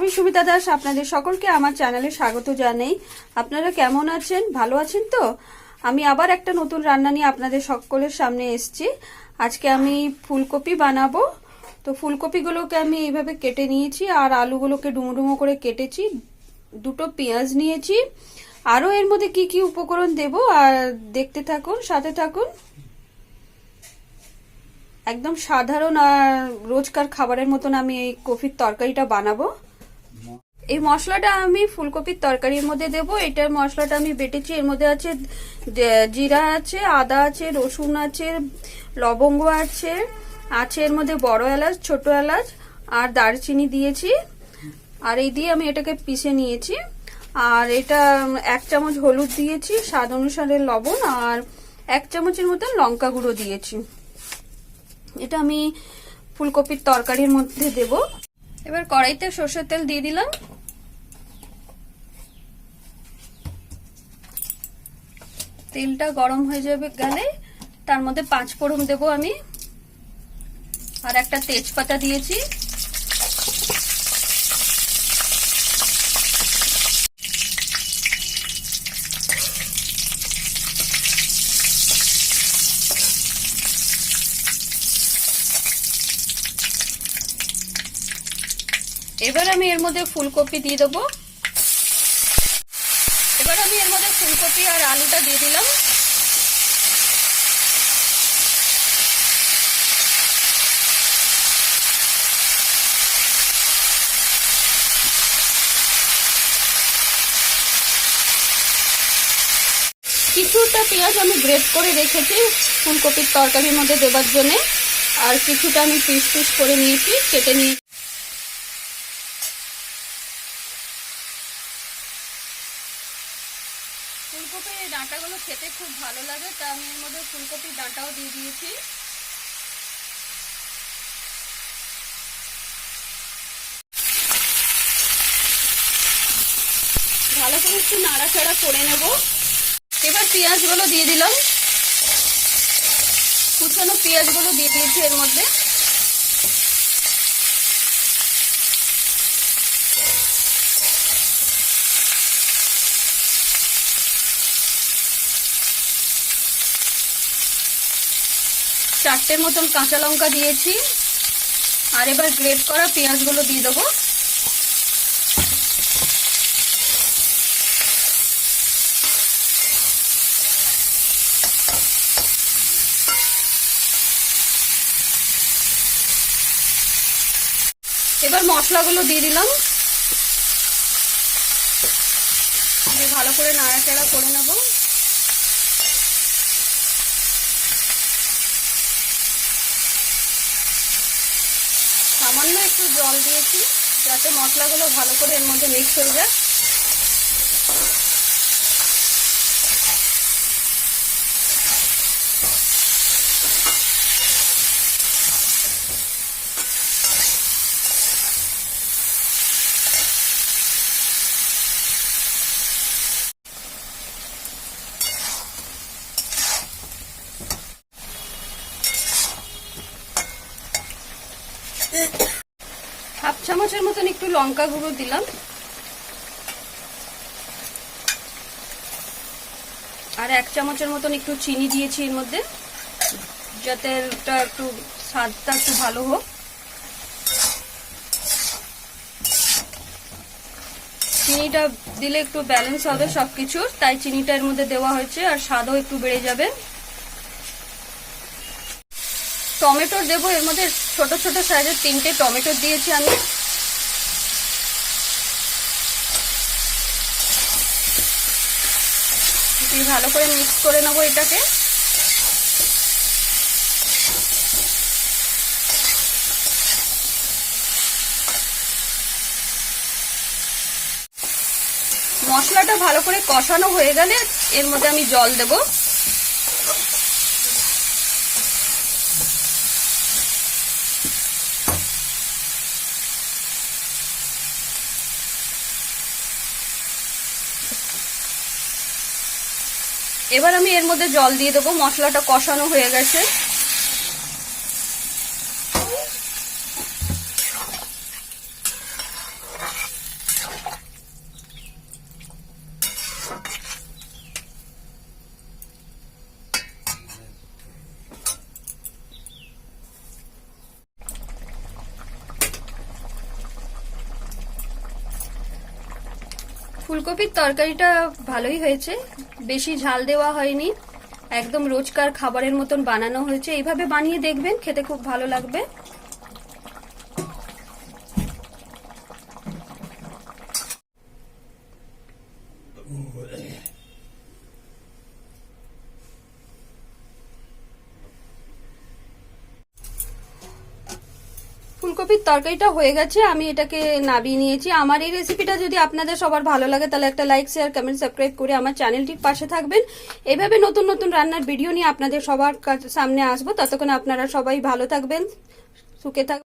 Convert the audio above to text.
আমি সুমিতা দাস আপনাদের সকলকে আমার চ্যানেলে স্বাগত জানাই। আপনারা কেমন আছেন? ভালো আছেন তো? আমি আবার একটা নতুন রান্না নিয়ে আপনাদের সকলের সামনে এসেছি। আজকে আমি ফুলকপি বানাবো। তো ফুলকপিগুলোকে আমি এইভাবে কেটে নিয়েছি আর আলুগুলোকে ডুমো ডুমো করে কেটেছি। দুটো পেঁয়াজ নিয়েছি। আরও এর মধ্যে কি কি উপকরণ দেব আর দেখতে থাকুন, সাথে থাকুন। একদম সাধারণ আর রোজকার খাবারের মতন আমি এই কপির তরকারিটা বানাবো। এই মশলাটা আমি ফুলকপির তরকারির মধ্যে দেব। এটার মশলাটা আমি বেটেছি। এর মধ্যে আছে জিরা আছে, আদা আছে, রসুন আছে, লবঙ্গ আছে, এর মধ্যে বড় এলাচ, ছোট এলাচ আর দারচিনি দিয়েছি। আর এই দিয়ে আমি এটাকে পিষে নিয়েছি। আর এটা 1 চামচ হলুদ দিয়েছি, স্বাদ অনুসারে লবণ, আর 1 চামচের মতন লঙ্কা গুঁড়ো দিয়েছি। এটা আমি ফুলকপির তরকারির মধ্যে দেব। এবার কড়াইতে সরষের তেল দিয়ে দিলাম। তেলটা গরম হয়ে যাবে গেলে তার মধ্যে 5 ফোড়ন দেব আমি, আর একটা তেজপাতা দিয়েছি। এবার আমি এর মধ্যে ফুলকপি দিয়ে দেবো। এবার আমি এর মধ্যে ফুলকপি আর আলুটা দিয়ে দিলাম। কিছুটা পেঁয়াজ আমি গ্রেট করে রেখেছি ফুলকপির তরকারির মধ্যে দেবার জন্য, আর কিছুটা আমি পিস পিস করে নিয়েছি, কেটে নিয়েছি। ফুলকপির এই ডাঁটাগুলো খেতে খুব ভালো লাগে, তা আমি এর মধ্যে ফুলকপির ডাঁটাও দিয়ে দিয়েছি। ভালো করে একটু নাড়াচাড়া করে নেব। এবার পেঁয়াজগুলো দিয়ে দিলাম। কুচানো পেঁয়াজগুলো দিয়ে দিয়েছি এর মধ্যে। চারটের মতন কাঁচা লঙ্কা দিয়েছি। আর এবার গ্রেট করা পেঁয়াজগুলো দিয়ে দেবো। এবার মশলাগুলো দিয়ে দিলাম। ভালো করে নাড়াচাড়া করে নেব। সামান্য একটু জল দিয়েছি যাতে মশলাগুলো ভালো করে এর মধ্যে মিক্স হয়ে যায়। হাফ চামচের মতন একটু লঙ্কা গুঁড়ো দিলাম, আর 1 চামচের মতন একটু চিনি দিয়েছি এর মধ্যে, যাতে এটা একটু স্বাদটা একটু ভালো হোক। চিনিটা দিলে একটু ব্যালেন্স হবে সবকিছুর, তাই চিনিটা এর মধ্যে দেওয়া হয়েছে, আর স্বাদও একটু বেড়ে যাবে। টমেটো দেবো এর মধ্যে। ছোট ছোট সাইজের 3টে টমেটো দিয়েছি আমি। ভালো করে মিক্স করে নেবো এটাকে। মশলাটা ভালো করে কষানো হয়ে গেলে এর মধ্যে আমি জল দেবো। এবার আমি এর মধ্যে জল দিয়ে দেবো। মশলাটা কষানো হয়ে গেছে। ফুলকপির তরকারিটা ভালোই হয়েছে, বেশি ঝাল দেওয়া হয়নি, একদম রোজকার খাবারের মতন বানানো হয়েছে। এইভাবে বানিয়ে দেখবেন, খেতে খুব ভালো লাগবে। ফুলকপির তরকারিটা হয়ে গেছে, আমি এটাকে নামিয়ে নিয়েছি। আমার এই রেসিপিটা যদি আপনাদের সবার ভালো লাগে তাহলে একটা লাইক, শেয়ার, কমেন্ট, সাবস্ক্রাইব করে আমার চ্যানেলটির পাশে থাকবেন। এইভাবে নতুন নতুন রান্নার ভিডিও নিয়ে আপনাদের সবার সামনে আসবো। ততক্ষণ আপনারা সবাই ভালো থাকবেন, সুখে থাকবেন।